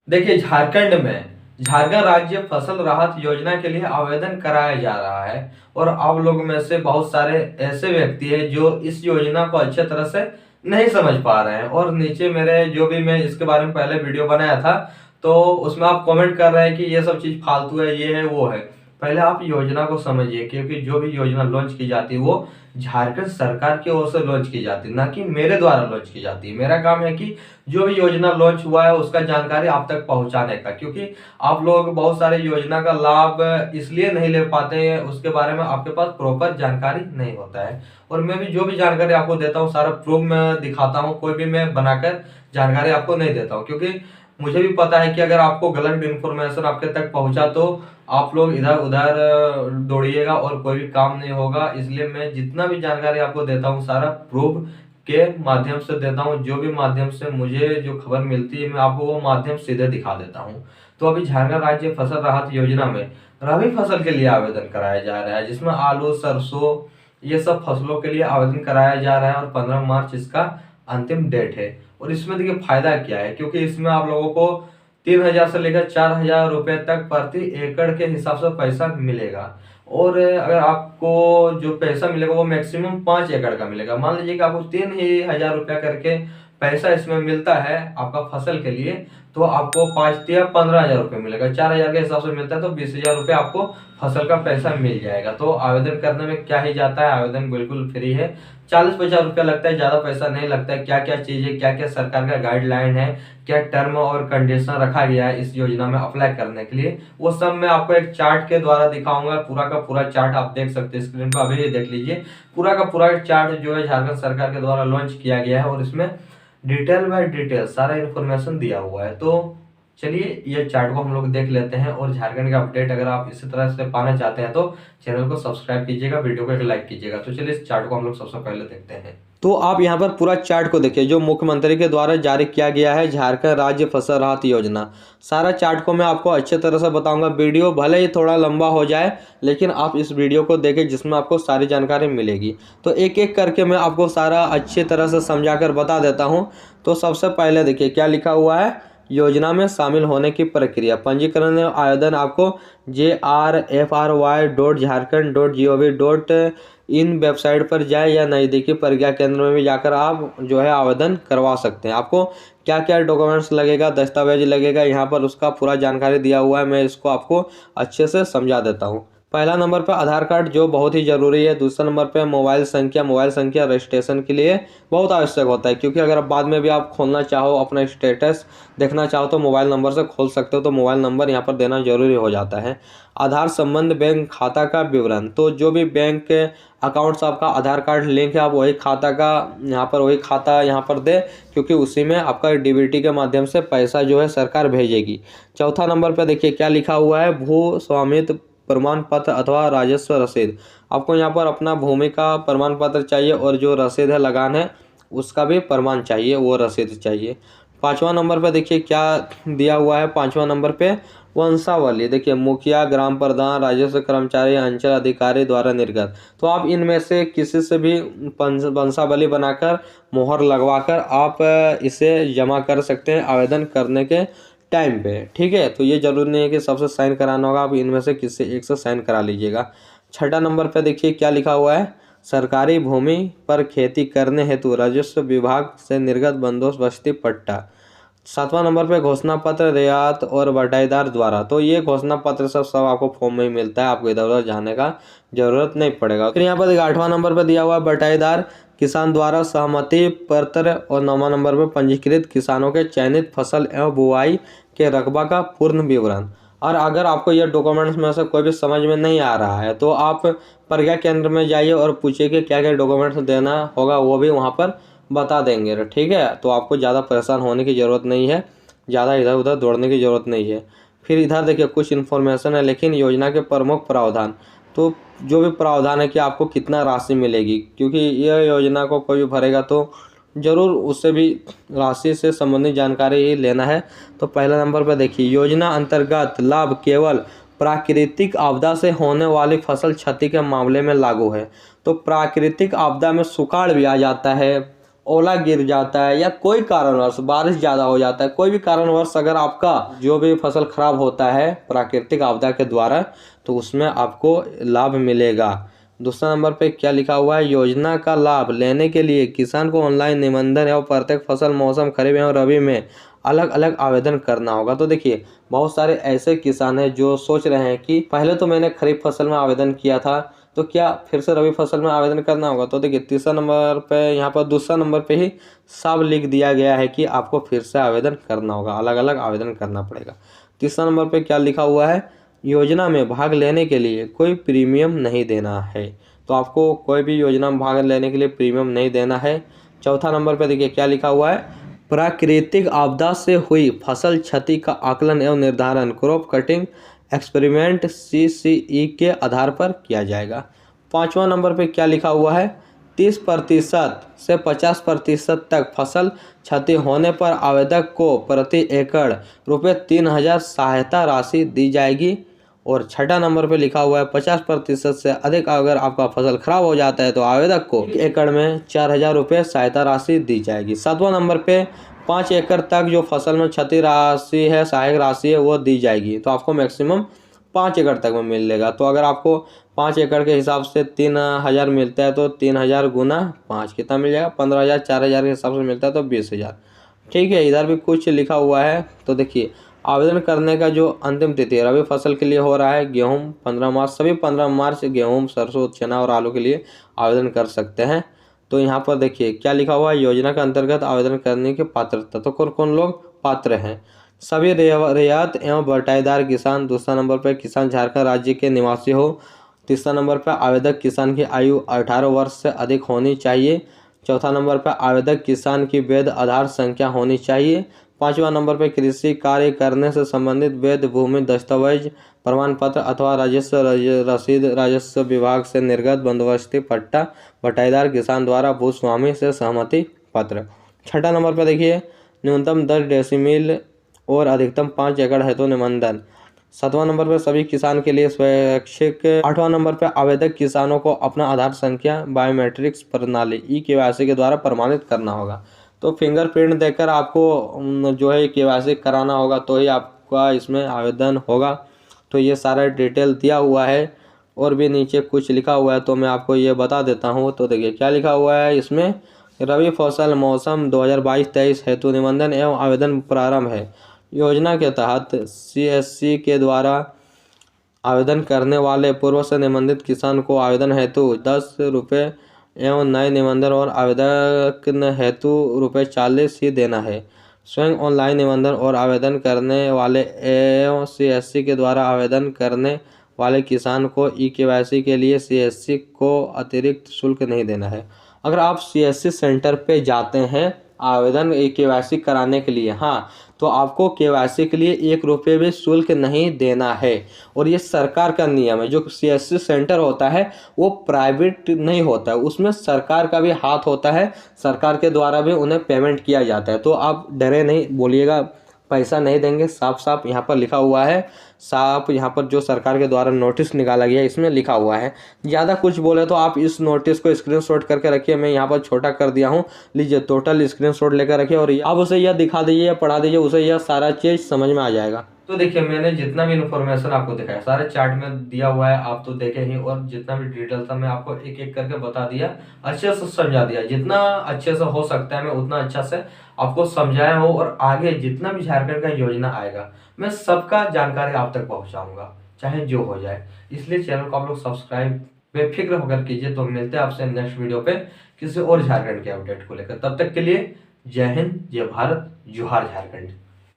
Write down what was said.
देखिए, झारखंड राज्य फसल राहत योजना के लिए आवेदन कराया जा रहा है और आप लोग में से बहुत सारे ऐसे व्यक्ति हैं जो इस योजना को अच्छे तरह से नहीं समझ पा रहे हैं और नीचे मेरे जो भी मैं इसके बारे में पहले वीडियो बनाया था तो उसमें आप कमेंट कर रहे हैं कि ये सब चीज फालतू है, ये है, वो है। पहले आप योजना को समझिए, क्योंकि जो भी योजना लॉन्च की जाती है वो झारखंड सरकार की ओर से लॉन्च की जाती है, ना कि मेरे द्वारा लॉन्च की जाती है। मेरा काम है कि जो भी योजना लॉन्च हुआ है उसका जानकारी आप तक पहुंचाने का, क्योंकि आप लोग बहुत सारे योजना का लाभ इसलिए नहीं ले पाते हैं, उसके बारे में आपके पास प्रॉपर जानकारी नहीं होता है। और मैं भी जो भी जानकारी आपको देता हूँ सारा प्रूफ में दिखाता हूँ, कोई भी मैं बनाकर जानकारी आपको नहीं देता हूँ, क्योंकि मुझे भी पता है कि अगर आपको गलत इन्फॉर्मेशन आपके तक पहुंचा तो आप लोग इधर उधर दौड़िएगा और कोई भी काम नहीं होगा। इसलिए मैं जितना भी जानकारी आपको देता हूँ सारा प्रूफ के माध्यम से देता हूँ। जो भी माध्यम से मुझे जो खबर मिलती है मैं आपको वो माध्यम सीधे दिखा देता हूँ। तो अभी झारखंड राज्य फसल राहत योजना में रबी फसल के लिए आवेदन कराया जा रहा है, जिसमें आलू, सरसों, ये सब फसलों के लिए आवेदन कराया जा रहा है और 15 मार्च इसका अंतिम डेट है। और इसमें देखिए फायदा क्या है, क्योंकि इसमें आप लोगों को 3,000 से लेकर 4,000 रुपए तक प्रति एकड़ के हिसाब से पैसा मिलेगा। और अगर आपको जो पैसा मिलेगा वो मैक्सिमम 5 एकड़ का मिलेगा। मान लीजिए कि आपको 3,000 रुपया करके पैसा इसमें मिलता है आपका फसल के लिए, तो आपको 5 या 15,000 रुपये मिलेगा। 4,000 के हिसाब से मिलता है तो 20,000 रुपये आपको फसल का पैसा मिल जाएगा। तो आवेदन करने में क्या ही जाता है, आवेदन बिल्कुल फ्री है। 40-50 रुपया लगता है, ज्यादा पैसा नहीं लगता है। क्या क्या चीजें, क्या क्या सरकार का गाइडलाइन है, क्या टर्म और कंडीशन रखा गया है इस योजना में अप्लाई करने के लिए, वो सब मैं आपको एक चार्ट के द्वारा दिखाऊंगा। पूरा का पूरा चार्ट आप देख सकते हैं स्क्रीन पर, अभी देख लीजिए। पूरा का पूरा चार्ट जो है झारखंड सरकार के द्वारा लॉन्च किया गया है और इसमें डिटेल बाय डिटेल सारा इन्फॉर्मेशन दिया हुआ है। तो चलिए ये चार्ट को हम लोग देख लेते हैं। और झारखंड का अपडेट अगर आप इसी तरह से पाना चाहते हैं तो चैनल को सब्सक्राइब कीजिएगा, वीडियो को एक लाइक कीजिएगा। तो चलिए इस चार्ट को हम लोग सबसे पहले देखते हैं। तो आप यहाँ पर पूरा चार्ट को देखिए जो मुख्यमंत्री के द्वारा जारी किया गया है, झारखंड राज्य फसल राहत योजना। सारा चार्ट को मैं आपको अच्छे तरह से बताऊंगा। वीडियो भले ही थोड़ा लंबा हो जाए, लेकिन आप इस वीडियो को देखें जिसमें आपको सारी जानकारी मिलेगी। तो एक एक करके मैं आपको सारा अच्छी तरह से समझा कर बता देता हूँ। तो सबसे पहले देखिए क्या लिखा हुआ है, योजना में शामिल होने की प्रक्रिया। पंजीकरण आवेदन आपको JRFRY.Jharkhand.gov.in वेबसाइट पर जाए या नज़दीकी प्रज्ञा केंद्र में भी जाकर आप जो है आवेदन करवा सकते हैं। आपको क्या क्या डॉक्यूमेंट्स लगेगा, दस्तावेज लगेगा, यहाँ पर उसका पूरा जानकारी दिया हुआ है। मैं इसको आपको अच्छे से समझा देता हूँ। पहला नंबर पर आधार कार्ड जो बहुत ही ज़रूरी है। दूसरा नंबर पर मोबाइल संख्या रजिस्ट्रेशन के लिए बहुत आवश्यक होता है, क्योंकि अगर बाद में भी आप खोलना चाहो, अपना स्टेटस देखना चाहो तो मोबाइल नंबर से खोल सकते हो। तो मोबाइल नंबर यहाँ पर देना जरूरी हो जाता है। आधार संबंध बैंक खाता का विवरण, तो जो भी बैंक अकाउंट से आपका आधार कार्ड लिंक है आप वही खाता का वही खाता यहाँ पर दे, क्योंकि उसी में आपका डीबीटी के माध्यम से पैसा जो है सरकार भेजेगी। चौथा नंबर पर देखिए क्या लिखा हुआ है, भू स्वामित्व प्रमाण पत्र अथवा राजस्व रसीद। आपको यहाँ पर अपना भूमि का प्रमाण पत्र चाहिए और जो रसीद है लगान है उसका भी प्रमाण चाहिए, वो रसीद चाहिए। पाँचवा नंबर पे देखिए क्या दिया हुआ है, पाँचवा नंबर पे वंशावली। देखिए मुखिया, ग्राम प्रधान, राजस्व कर्मचारी, अंचल अधिकारी द्वारा निर्गत। तो आप इनमें से किसी से भी वंशावली बनाकर मोहर लगवाकर आप इसे जमा कर सकते हैं आवेदन करने के टाइम पे। ठीक है, तो ये जरूरी नहीं है कि सबसे साइन कराना होगा, आप इनमें से किसी एक से साइन करा लीजिएगा। छठा नंबर पे देखिए क्या लिखा हुआ है, सरकारी भूमि पर खेती करने हेतु राजस्व विभाग से निर्गत बंदोबस्ती पट्टा। सातवां नंबर पे घोषणा पत्र रियायत और बटाईदार द्वारा। तो ये घोषणा पत्र सब आपको फॉर्म में ही मिलता है, आपको इधर उधर जाने का जरूरत नहीं पड़ेगा। फिर यहाँ पर 8वां नंबर पर दिया हुआ है बटाईदार किसान द्वारा सहमति पत्र। और 9वां नंबर पर पंजीकृत किसानों के चयनित फसल एवं बुआई के रकबा का पूर्ण विवरण। और अगर आपको ये डॉक्यूमेंट्स में से कोई भी समझ में नहीं आ रहा है तो आप प्रज्ञा केंद्र में जाइए और पूछिए कि क्या क्या डॉक्यूमेंट्स देना होगा, वो भी वहाँ पर बता देंगे। ठीक है, तो आपको ज़्यादा परेशान होने की ज़रूरत नहीं है, ज़्यादा इधर उधर दौड़ने की ज़रूरत नहीं है। फिर इधर देखिए कुछ इन्फॉर्मेशन है, लेकिन योजना के प्रमुख प्रावधान। तो जो भी प्रावधान है कि आपको कितना राशि मिलेगी, क्योंकि यह योजना को कोई भी भरेगा तो ज़रूर उससे भी राशि से संबंधित जानकारी ही लेना है। तो पहला नंबर पर देखिए योजना अंतर्गत लाभ केवल प्राकृतिक आपदा से होने वाली फसल क्षति के मामले में लागू है। तो प्राकृतिक आपदा में सुखाड़ भी आ जाता है ओला गिर जाता है या कोई कारणवश बारिश ज़्यादा हो जाता है, कोई भी कारणवश अगर आपका जो भी फसल खराब होता है प्राकृतिक आपदा के द्वारा, तो उसमें आपको लाभ मिलेगा। दूसरा नंबर पे क्या लिखा हुआ है, योजना का लाभ लेने के लिए किसान को ऑनलाइन निबंधन एवं प्रत्येक फसल मौसम खरीफ एवं रबी में अलग अलग आवेदन करना होगा। तो देखिए बहुत सारे ऐसे किसान हैं जो सोच रहे हैं कि पहले तो मैंने खरीफ फसल में आवेदन किया था, तो क्या फिर से रबी फसल में आवेदन करना होगा। तो देखिए तीसरा नंबर पे यहाँ पर दूसरा नंबर पे ही साफ लिख दिया गया है कि आपको फिर से आवेदन करना होगा, अलग अलग आवेदन करना पड़ेगा। तीसरा नंबर पे क्या लिखा हुआ है, योजना में भाग लेने के लिए कोई प्रीमियम नहीं देना है। तो आपको कोई भी योजना में भाग लेने के लिए प्रीमियम नहीं देना है। चौथा नंबर पे देखिए क्या लिखा हुआ है, प्राकृतिक आपदा से हुई फसल क्षति का आकलन एवं निर्धारण क्रॉप कटिंग एक्सपेरिमेंट CCE के आधार पर किया जाएगा। पाँचवा नंबर पे क्या लिखा हुआ है, 30% से 50% तक फसल क्षति होने पर आवेदक को प्रति एकड़ ₹3000 सहायता राशि दी जाएगी। और छठा नंबर पे लिखा हुआ है 50% से अधिक अगर आपका फसल खराब हो जाता है तो आवेदक को 1 एकड़ में ₹4000 सहायता राशि दी जाएगी। सातवां नंबर पे 5 एकड़ तक जो फसल में क्षति राशि है, सहायक राशि है, वो दी जाएगी। तो आपको मैक्सिमम 5 एकड़ तक में मिलेगा। तो अगर आपको 5 एकड़ के हिसाब से 3000 मिलता है तो 3000 गुना 5 कितना मिल जाएगा, 15000। 4000 के हिसाब से मिलता है तो 20000। ठीक है, इधर भी कुछ लिखा हुआ है। तो देखिए आवेदन करने का जो अंतिम तिथि रबी फसल के लिए हो रहा है गेहूं 15 मार्च, सभी 15 मार्च गेहूं, सरसों, चना और आलू के लिए आवेदन कर सकते हैं। तो यहाँ पर देखिए क्या लिखा हुआ है, योजना के अंतर्गत आवेदन करने की पात्रता। तो कौन कौन लोग पात्र हैं, सभी रियायत एवं बटाईदार किसान। दूसरा नंबर पर किसान झारखंड राज्य के निवासी हो। तीसरा नंबर पर आवेदक किसान की आयु 18 वर्ष से अधिक होनी चाहिए। चौथा नंबर पर आवेदक किसान की वैध आधार संख्या होनी चाहिए। पाँचवा नंबर पर कृषि कार्य करने से संबंधित वैध भूमि दस्तावेज, प्रमाण पत्र अथवा राजस्व रसीद, राजस्व विभाग से निर्गत बंदोबस्ती पट्टा, बटाईदार किसान द्वारा भूस्वामी से सहमति पत्र। छठा नंबर पर देखिए न्यूनतम 10 डेसीमील और अधिकतम 5 एकड़ हेतु निबंधन। सातवां नंबर पर सभी किसान के लिए स्वैच्छिक। आठवां नंबर पर आवेदक किसानों को अपना आधार संख्या बायोमेट्रिक्स प्रणाली KYC के द्वारा प्रमाणित करना होगा। तो फिंगरप्रिंट देकर आपको जो है KYC कराना होगा तो ही आपका इसमें आवेदन होगा। तो ये सारा डिटेल दिया हुआ है और भी नीचे कुछ लिखा हुआ है तो मैं आपको ये बता देता हूँ। तो देखिए क्या लिखा हुआ है इसमें, रबी फसल मौसम 2022-23 हेतु निबंधन एवं आवेदन प्रारंभ है। योजना के तहत CSC के द्वारा आवेदन करने वाले पूर्व से निबंधित किसान को आवेदन हेतु ₹10 एवं नए निबंधन और आवेदक हेतु ₹40 ही देना है। स्वयं ऑनलाइन निबंधन और आवेदन करने वाले एवं CSC के द्वारा आवेदन करने वाले किसान को KYC के लिए CSC को अतिरिक्त शुल्क नहीं देना है। अगर आप CSC सेंटर पे जाते हैं आवेदन KYC कराने के लिए, हाँ, तो आपको KYC के लिए ₹1 भी शुल्क नहीं देना है। और ये सरकार का नियम है। जो CSC सेंटर होता है वो प्राइवेट नहीं होता है, उसमें सरकार का भी हाथ होता है, सरकार के द्वारा भी उन्हें पेमेंट किया जाता है। तो आप डरे नहीं, बोलिएगा पैसा नहीं देंगे, साफ साफ यहाँ पर लिखा हुआ है। साफ यहाँ पर जो सरकार के द्वारा नोटिस निकाला गया है इसमें लिखा हुआ है। ज़्यादा कुछ बोले तो आप इस नोटिस को स्क्रीनशॉट करके रखिए, मैं यहाँ पर छोटा कर दिया हूँ। लीजिए टोटल स्क्रीनशॉट लेकर रखिए और आप उसे यह दिखा दीजिए, पढ़ा दीजिए, उसे यह सारा चीज़ समझ में आ जाएगा। तो देखिए मैंने जितना भी इन्फॉर्मेशन आपको दिखाया सारे चार्ट में दिया हुआ है, आप तो देखे ही, और जितना भी डिटेल था मैं आपको एक एक करके बता दिया, अच्छे से समझा दिया। जितना अच्छे से हो सकता है मैं उतना अच्छा से आपको समझाया हो। और आगे जितना भी झारखंड का योजना आएगा मैं सबका जानकारी आप तक पहुंचाऊंगा, चाहे जो हो जाए। इसलिए चैनल को आप लोग सब्सक्राइब बेफिक्र होकर कीजिए। तो मिलते हैं आपसे नेक्स्ट वीडियो पे किसी और झारखंड के अपडेट को लेकर। तब तक के लिए जय हिंद, जय भारत, जोहार झारखंड।